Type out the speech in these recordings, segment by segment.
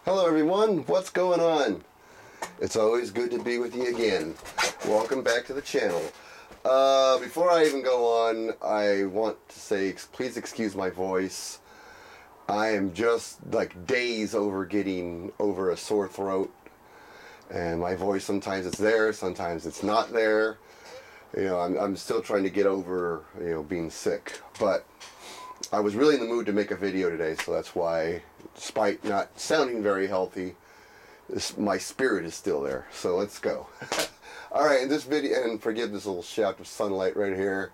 Hello everyone, what's going on? It's always good to be with you again. Welcome back to the channel. Before I even go on, I want to say please excuse my voice. I am just like days over getting over a sore throat, and my voice sometimes it's there, sometimes it's not there. You know, I'm still trying to get over, you know, being sick, but I was really in the mood to make a video today, so that's why, despite not sounding very healthy, my spirit is still there. So let's go. Alright, in this video, and forgive this little shaft of sunlight right here,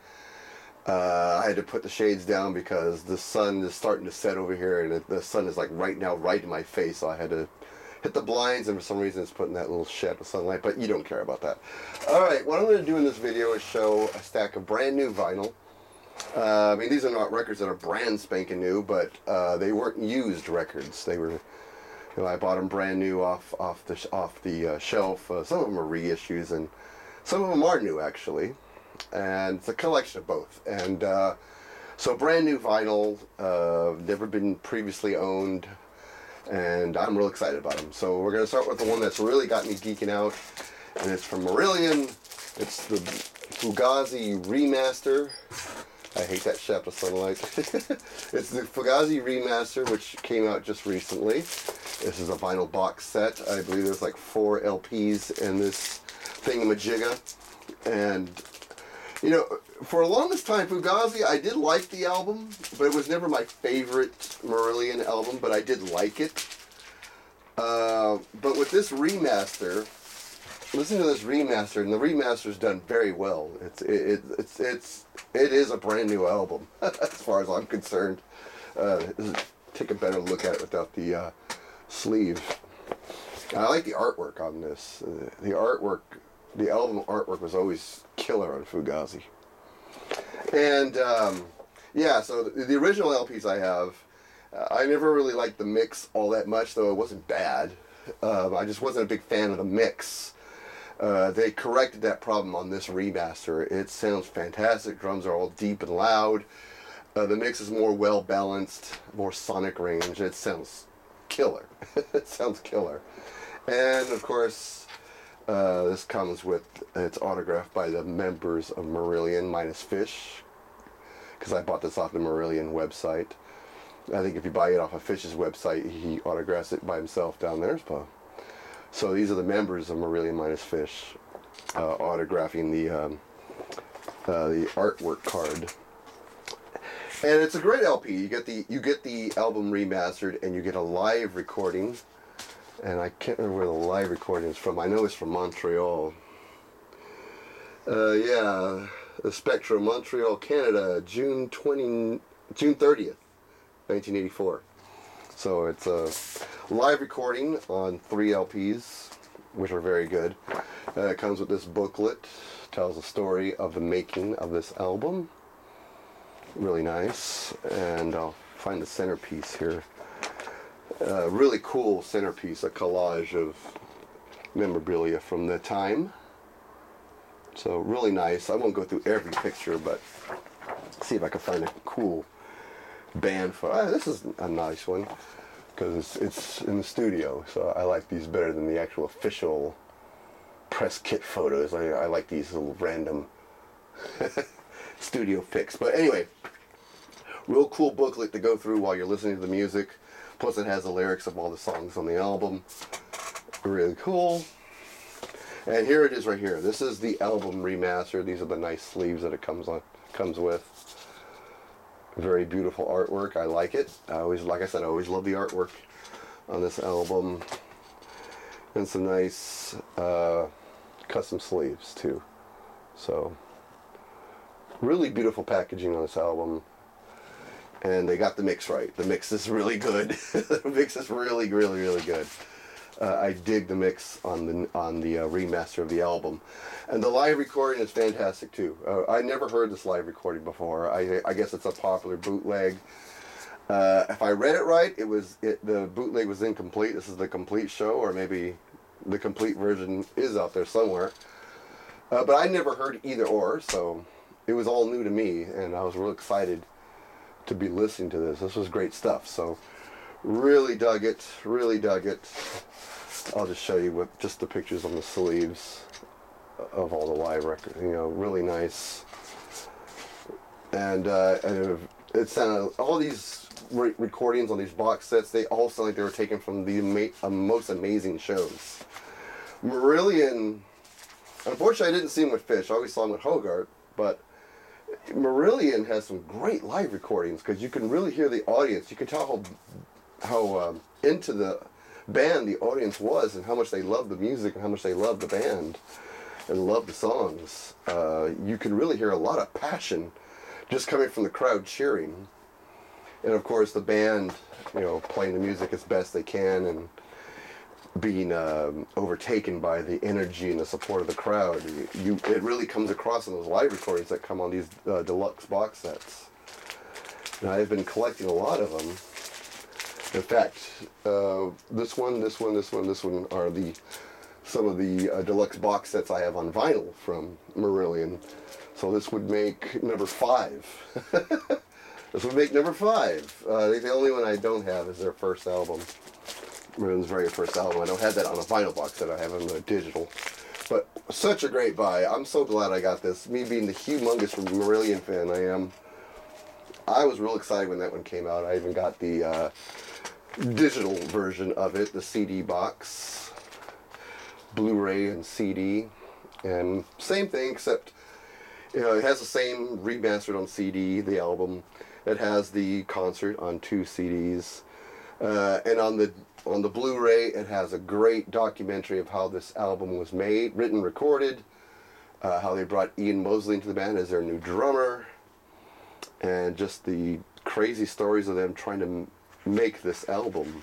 I had to put the shades down because the sun is starting to set over here, and the sun is like right now right in my face, so I had to hit the blinds, and for some reason it's putting that little shaft of sunlight, but you don't care about that. Alright, what I'm going to do in this video is show a stack of brand new vinyl. I mean, these are not records that are brand spanking new, but they weren't used records. They were, you know, I bought them brand new off the shelf. Some of them are reissues, and some of them are new actually. And it's a collection of both. And so brand new vinyl, never been previously owned, and I'm real excited about them. So we're going to start with the one that's really got me geeking out, and it's from Marillion. It's the Fugazi Remaster. I hate that shaft of sunlight. It's the Fugazi Remaster, which came out just recently. This is a vinyl box set. I believe there's like 4 LPs in this thingamajigga. And, you know, for the longest time, Fugazi, I did like the album, but it was never my favorite Marillion album, but I did like it. But with this remaster, listen to this remaster, and the remaster's done very well. It is a brand new album, as far as I'm concerned. Take a better look at it without the sleeve. I like the artwork on this. The album artwork was always killer on Fugazi. And yeah, so the original LPs I have, I never really liked the mix all that much, though it wasn't bad. I just wasn't a big fan of the mix. They corrected that problem on this remaster. It sounds fantastic. Drums are all deep and loud. The mix is more well balanced, more sonic range. It sounds killer. It sounds killer. And of course, this comes with, it's autographed by the members of Marillion minus Fish, because I bought this off the Marillion website. I think if you buy it off of Fish's website, he autographs it by himself down there. So these are the members of Marillion minus Fish autographing the artwork card, and it's a great LP. You get the album remastered, and you get a live recording. And I can't remember where the live recording is from. I know it's from Montreal. Yeah, the Spectrum, Montreal, Canada, June 30th, 1984. So it's a live recording on 3 LPs, which are very good. It comes with this booklet, tells the story of the making of this album. Really nice. And I'll find the centerpiece here. Really cool centerpiece, a collage of memorabilia from the time. So really nice. I won't go through every picture, but see if I can find a cool band photo. This is a nice one, because it's in the studio, so I like these better than the actual official press kit photos. I like these little random studio pics. But anyway, real cool booklet to go through while you're listening to the music. Plus it has the lyrics of all the songs on the album. Really cool. And here it is right here. This is the album remaster. These are the nice sleeves that it comes with. Very beautiful artwork. I like it. Like I said, I always love the artwork on this album. And some nice custom sleeves too. So really beautiful packaging on this album. And they got the mix right. The mix is really good. The mix is really, really, really good. I dig the mix on the remaster of the album, and the live recording is fantastic too. I never heard this live recording before. I guess it's a popular bootleg. If I read it right, the bootleg was incomplete. This is the complete show, or maybe the complete version is out there somewhere. But I never heard either or, so it was all new to me, and I was real excited to be listening to this. This was great stuff. So Really dug it. Really dug it. I'll just show you with just the pictures on the sleeves of all the live records. You know, really nice. And it sounded, all these recordings on these box sets, they all sound like they were taken from the most amazing shows. Marillion, unfortunately I didn't see him with Fish. I always saw him with Hogarth, but Marillion has some great live recordings because you can really hear the audience. You can tell how into the band the audience was and how much they loved the music and how much they loved the band and loved the songs. You can really hear a lot of passion just coming from the crowd cheering. And of course the band, you know, playing the music as best they can and being overtaken by the energy and the support of the crowd. It really comes across in those live recordings that come on these deluxe box sets. And I've been collecting a lot of them. In fact, this one are some of the deluxe box sets I have on vinyl from Marillion. So this would make number 5. This would make number 5. The only one I don't have is their first album. Marillion's very first album. I don't have that on a vinyl box set. I have it on a digital. But such a great buy. I'm so glad I got this. Me being the humongous Marillion fan I am, I was real excited when that one came out. I even got the digital version of it, the CD box, Blu-ray and CD, and same thing except, you know, it has the same remastered on CD, the album. It has the concert on 2 CDs, and on the Blu-ray it has a great documentary of how this album was made, written, recorded, how they brought Ian Mosley into the band as their new drummer, and just the crazy stories of them trying to make this album,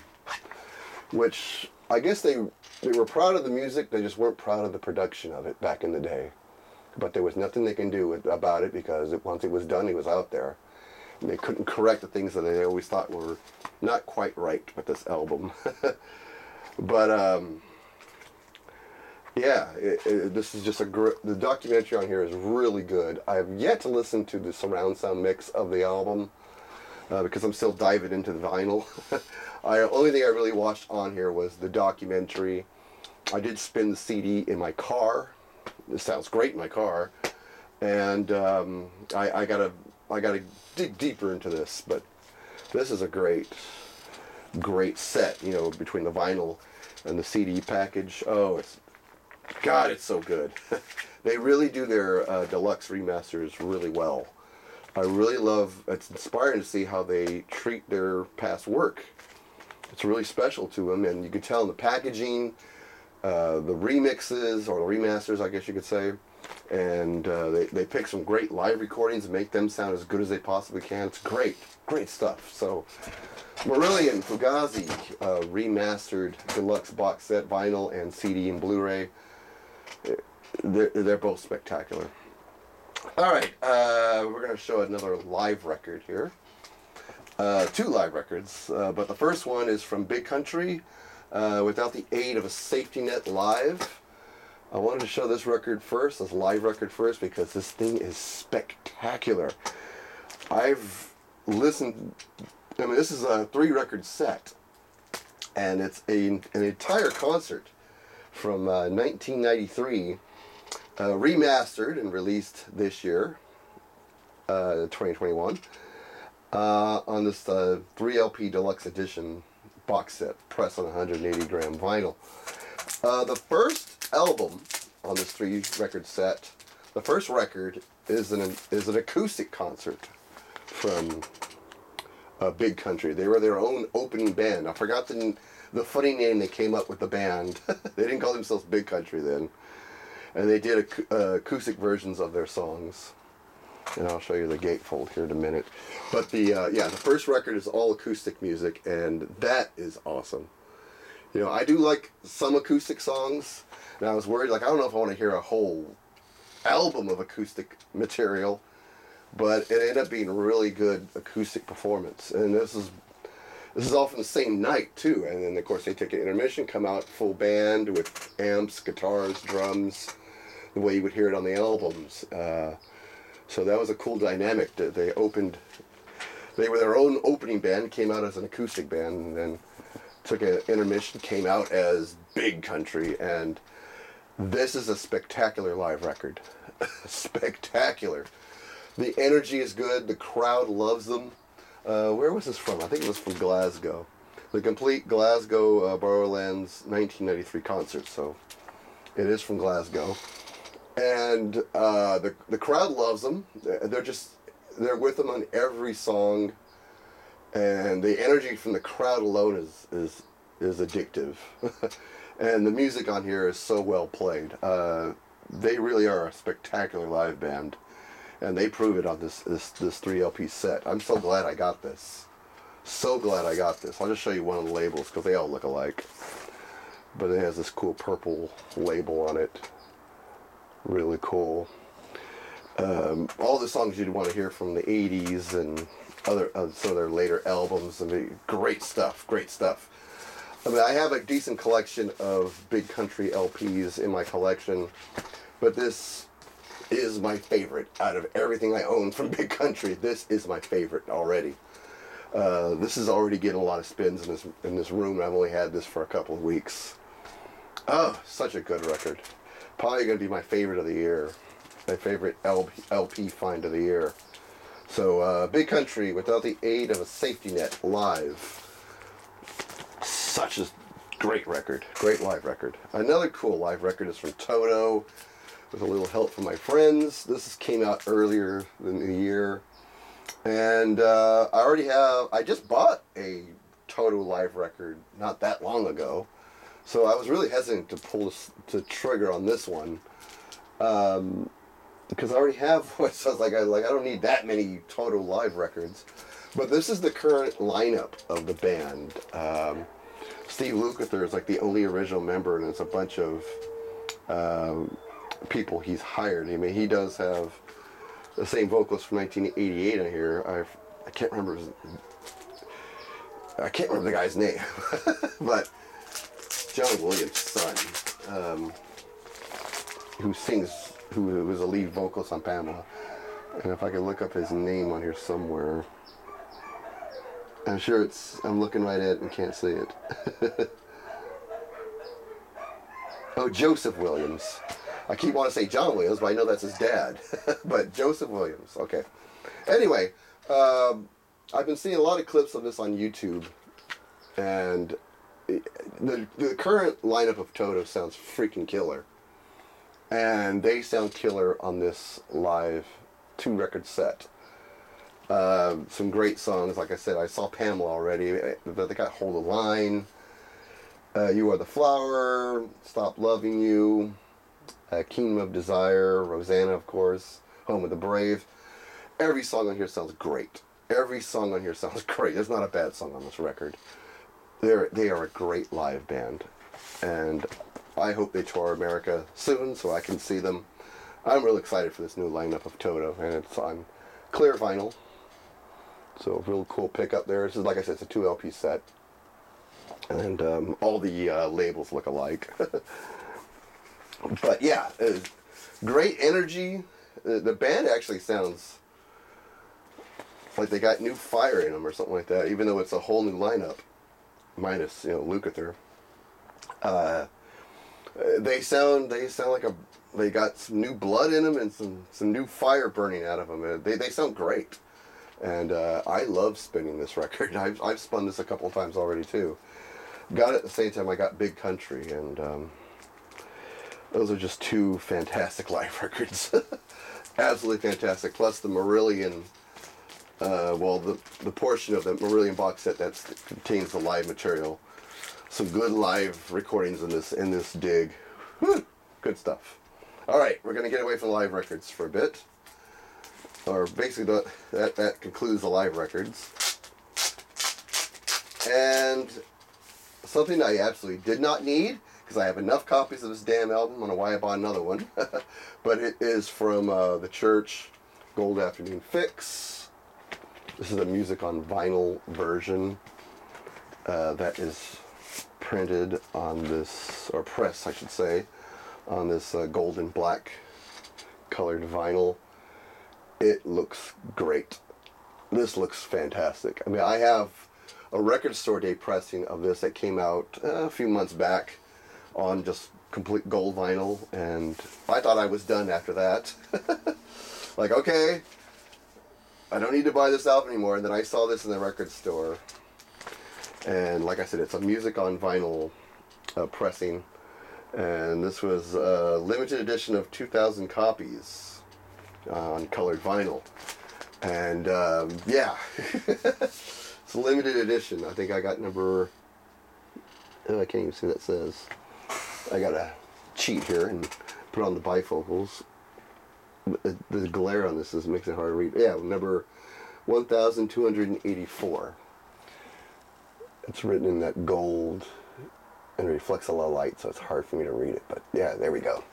which I guess they were proud of the music, they just weren't proud of the production of it back in the day. But there was nothing they can do about it because once it was done, it was out there. And they couldn't correct the things that they always thought were not quite right with this album. But yeah, this is just the documentary on here is really good. I have yet to listen to the surround sound mix of the album because I'm still diving into the vinyl. Only thing I really watched on here was the documentary. I did spin the CD in my car. This sounds great in my car, and I gotta dig deeper into this. But this is a great set, you know, between the vinyl and the CD package. Oh, it's so good. They really do their deluxe remasters really well. I really love. It's inspiring to see how they treat their past work. It's really special to them, and you can tell in the packaging. The remixes, or the remasters, I guess you could say, and they pick some great live recordings and make them sound as good as they possibly can. It's great stuff. So, Marillion, Fugazi, remastered deluxe box set, vinyl and CD and Blu-ray. They're both spectacular. All right, we're going to show another live record here. 2 live records, but the first one is from Big Country. Without the aid of a safety net live. I wanted to show this record first, this live record first, because this thing is spectacular. I've listened, I mean, this is a 3-record set, and it's an entire concert from 1993, remastered and released this year, 2021, on this 3LP deluxe edition box set, pressed on 180 gram vinyl. The first album on this 3-record set, the first record is an acoustic concert from Big Country. They were their own opening band. I forgot the funny name they came up with the band. They didn't call themselves Big Country then, and they did acoustic versions of their songs. And I'll show you the gatefold here in a minute. But the first record is all acoustic music, and that is awesome. You know, I do like some acoustic songs, and I was worried, like, I don't know if I want to hear a whole album of acoustic material, but it ended up being a really good acoustic performance. And this is all from the same night, too. And then, of course, they take an intermission, come out full band with amps, guitars, drums, the way you would hear it on the albums. So that was a cool dynamic. They opened They were their own opening band, came out as an acoustic band, and then took an intermission, came out as Big Country, and this is a spectacular live record. Spectacular. The energy is good. The crowd loves them. Where was this from? I think it was from Glasgow. The complete Glasgow Barrowlands 1993 concert. So it is from Glasgow, and the crowd loves them. They're with them on every song, and the energy from the crowd alone is addictive. And the music on here is so well played. They really are a spectacular live band, and they prove it on this 3 LP set. I'm so glad I got this. So glad I got this. I'll just show you one of the labels because they all look alike. But it has this cool purple label on it. Really cool. All the songs you'd want to hear from the 80s and some of their later albums. I mean, great stuff, great stuff. I mean, I have a decent collection of Big Country LPs in my collection, but this is my favorite. Out of everything I own from Big Country, this is my favorite already. This is already getting a lot of spins in this room. I've only had this for a couple of weeks. Oh, such a good record. Probably going to be my favorite of the year. My favorite LP find of the year. So, Big Country, Without the Aid of a Safety Net, live. Such a great record. Great live record. Another cool live record is from Toto, with a little help from my friends. This came out earlier in the year. And I just bought a Toto live record not that long ago. So I was really hesitant to pull the trigger on this one. Because I already have what sounds like I don't need that many Toto live records. But this is the current lineup of the band. Steve Lukather is like the only original member, and it's a bunch of people he's hired. I mean, he does have the same vocalist from 1988 in here. I can't remember the guy's name, but John Williams' son, who was a lead vocalist on Pamela. And if I could look up his name on here somewhere. I'm sure I'm looking right at it and can't see it. Oh, Joseph Williams. I keep wanting to say John Williams, but I know that's his dad. But Joseph Williams, okay. Anyway, I've been seeing a lot of clips of this on YouTube, and the current lineup of Toto sounds freaking killer. And they sound killer on this live 2-record set. Some great songs, like I said. I saw Pamela already. They got Hold the Line, You Are the Flower, Stop Loving You, Kingdom of Desire, Rosanna, of course, Home of the Brave. Every song on here sounds great. Every song on here sounds great. There's not a bad song on this record. They are a great live band, and I hope they tour America soon so I can see them. I'm really excited for this new lineup of Toto, and it's on clear vinyl. So real cool pickup there. This is, like I said, it's a 2 LP set, and all the labels look alike. But yeah, great energy. The band actually sounds like they got new fire in them or something like that, even though it's a whole new lineup, minus Lukather. They sound like they got some new blood in them and some new fire burning out of them. They sound great, and I love spinning this record. I've spun this a couple of times already too. Got it at the same time I got Big Country, and those are just 2 fantastic live records. Absolutely fantastic. Plus the Marillion, the portion of the Marillion box set that contains the live material. Some good live recordings in this dig. Whew, good stuff. All right, we're gonna get away from the live records for a bit, or basically that concludes the live records. And something I absolutely did not need, because I have enough copies of this damn album. I don't know why I bought another one, but it is from the Church Gold Afternoon Fix. This is the music on vinyl version that is printed on this, or pressed I should say, on this golden black colored vinyl. It looks great. this looks fantastic. I mean, I have a record store day pressing of this that came out a few months back on just complete gold vinyl, and I thought I was done after that. Like, okay, I don't need to buy this album anymore. And then I saw this in the record store, and like I said, it's a music on vinyl pressing, and this was a limited edition of 2,000 copies on colored vinyl. And yeah, it's a limited edition. I think I got number, oh, I can't even see what that says. I gotta cheat here and put on the bifocals. The glare on this makes it hard to read. Yeah, number 1284. It's written in that gold and reflects a lot of light, so it's hard for me to read it. But yeah, there we go.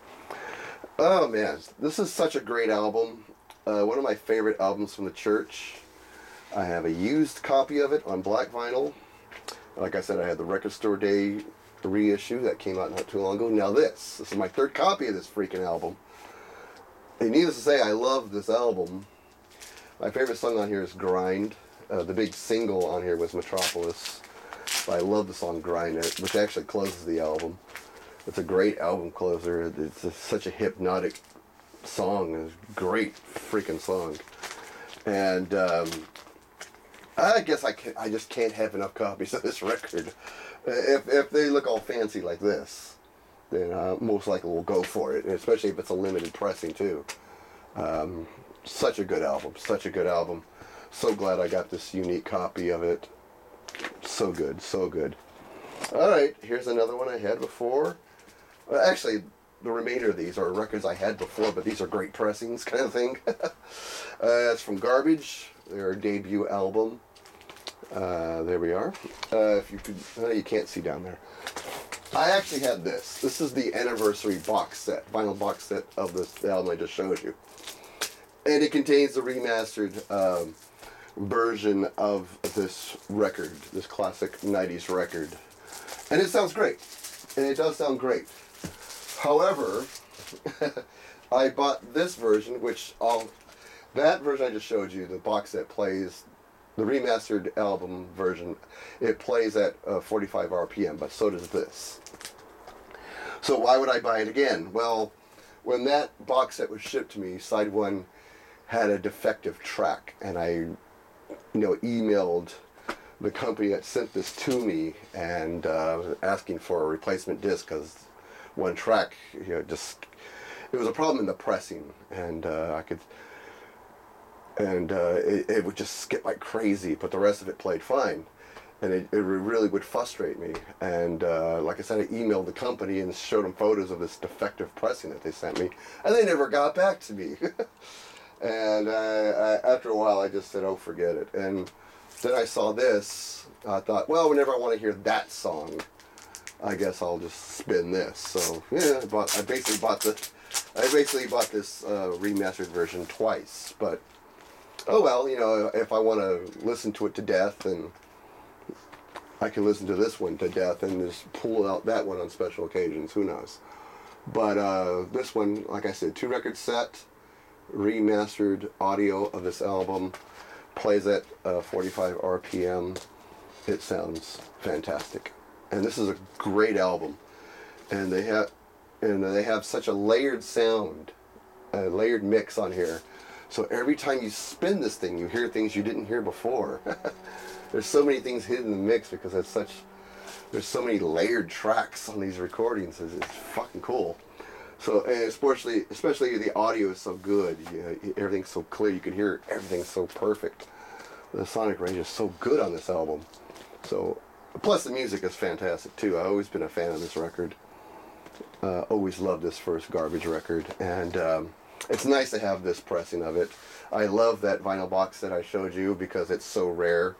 Oh man, this is such a great album. One of my favorite albums from the church. I have a used copy of it on black vinyl. Like I said, I had the Record Store Day reissue that came out not too long ago. Now this is my third copy of this freaking album. And needless to say, I love this album. My favorite song on here is Grind. The big single on here was Metropolis. I love the song Grind, which actually closes the album. It's a great album closer. It's such a hypnotic song. It's a great freaking song. And I guess I just can't have enough copies of this record. If they look all fancy like this, then most likely we'll go for it, especially if it's a limited pressing too. Such a good album. Such a good album. So glad I got this unique copy of it. So good. So good. Alright, here's another one I had before. Actually, the remainder of these are records I had before, but these are great pressings kind of thing. It's from Garbage, their debut album. There we are. If you could, you can't see down there. I actually had this. This is the anniversary box set, vinyl box set of this album I just showed you. And it contains the remastered version of this record, this classic 90s record. And it sounds great. And it does sound great. However, I bought this version, that version I just showed you, the box set plays, the remastered album version, it plays at 45 RPM, but so does this. So why would I buy it again? Well, when that box set was shipped to me, side one had a defective track, and I, emailed the company that sent this to me and asking for a replacement disc because one track, it was a problem in the pressing, and it would just skip like crazy, but the rest of it played fine. And it really would frustrate me. And like I said, I emailed the company and showed them photos of this defective pressing that they sent me, and they never got back to me. And after a while, I just said, oh, forget it. And then I saw this. I thought, well, whenever I want to hear that song, I guess I'll just spin this. So yeah, I basically bought this remastered version twice. But oh well, if I want to listen to it to death, then I can listen to this one to death and just pull out that one on special occasions. Who knows? But this one, like I said, 2-record set, remastered audio of this album, plays at 45 RPM. It sounds fantastic. And this is a great album, and they have such a layered sound, a layered mix on here. So every time you spin this thing, you hear things you didn't hear before. There's so many things hidden in the mix because there's so many layered tracks on these recordings. It's fucking cool. So, and especially the audio is so good. Everything's so clear. You can hear everything so perfect. The sonic range is so good on this album. So. Plus the music is fantastic too. I've always been a fan of this record. Always loved this first Garbage record, and it's nice to have this pressing of it. I love that vinyl box that I showed you because it's so rare,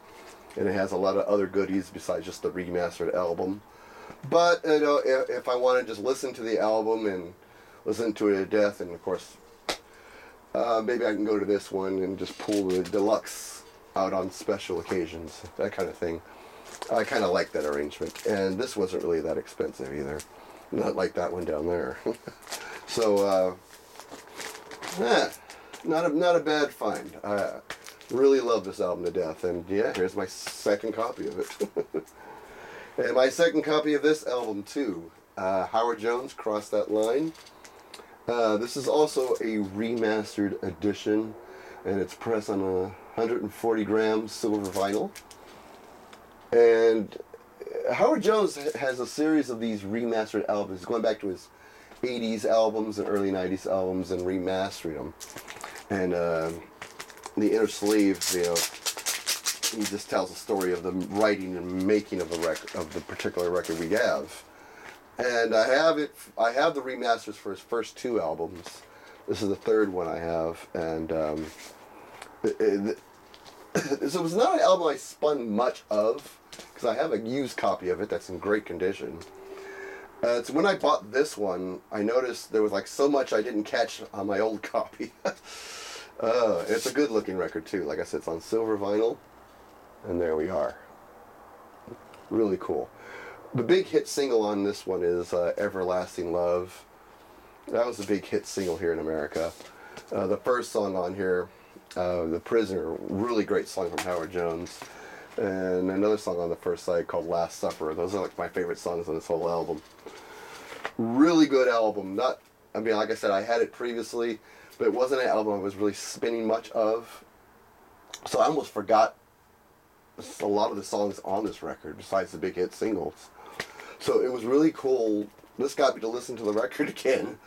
and it has a lot of other goodies besides just the remastered album. But if I want to just listen to the album and listen to it to death, and of course maybe I can go to this one and just pull the deluxe out on special occasions, that kind of thing. I kind of like that arrangement, and this wasn't really that expensive either, not like that one down there. So not a bad find. Really love this album to death, and yeah, here's my second copy of it. And my second copy of this album too, Howard Jones, Cross That Line. This is also a remastered edition, and it's pressed on a 140 gram silver vinyl. And Howard Jones has a series of these remastered albums, going back to his 80s albums and early 90s albums, and remastering them. And the inner sleeves, you know, he just tells the story of the writing and making of the record, of the particular record we have. And I have the remasters for his first two albums. This is the third one I have, and so it was not an album I spun much of, because I have a used copy of it that's in great condition. So when I bought this one, I noticed there was like so much I didn't catch on my old copy. It's a good looking record too. Like I said, it's on silver vinyl, and there we are. Really cool. The big hit single on this one is Everlasting Love. That was the big hit single here in America. The first song on here, The Prisoner, really great song from Howard Jones. And another song on the first side called Last Supper. Those are like my favorite songs on this whole album. Really good album. I mean, like I said, I had it previously, but it wasn't an album I was really spinning much of. So I almost forgot a lot of the songs on this record, besides the big hit singles. So it was really cool. This got me to listen to the record again.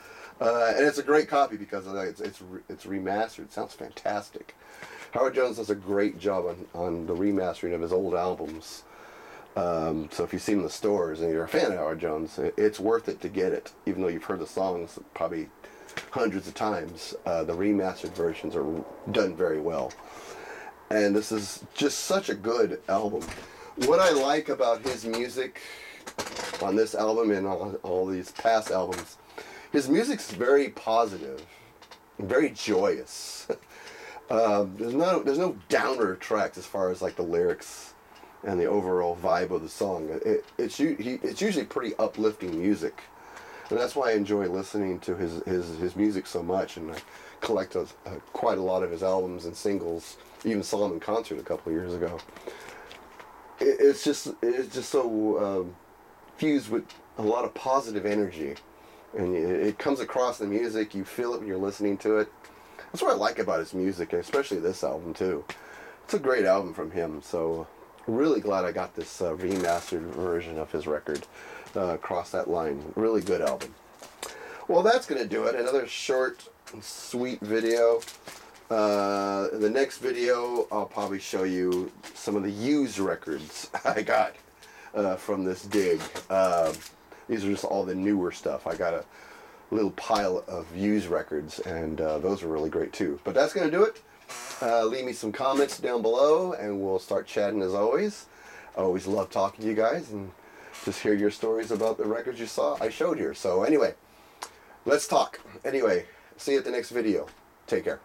And it's a great copy because it's remastered. It sounds fantastic. Howard Jones does a great job on the remastering of his old albums. So if you see him in the stores and you're a fan of Howard Jones, it's worth it to get it. Even though you've heard the songs probably hundreds of times, the remastered versions are done very well. And this is just such a good album. What I like about his music on this album and on all these past albums, his music's very positive, very joyous. There's no downer tracks as far as like the lyrics and the overall vibe of the song. It's usually pretty uplifting music, and that's why I enjoy listening to his music so much. And I collect quite a lot of his albums and singles. Even saw him in concert a couple of years ago. It's just so fused with a lot of positive energy, and it comes across in the music. You feel it when you're listening to it. That's what I like about his music, and especially this album too. It's a great album from him, so really glad I got this remastered version of his record, Cross That Line. Really good album. Well, that's going to do it. Another short, sweet video. In the next video, I'll probably show you some of the used records I got from this dig. These are just all the newer stuff. I got a little pile of used records, and those are really great too. But that's going to do it. Leave me some comments down below, and we'll start chatting as always. I always love talking to you guys and just hear your stories about the records I showed here. So anyway, let's talk. Anyway, see you at the next video. Take care.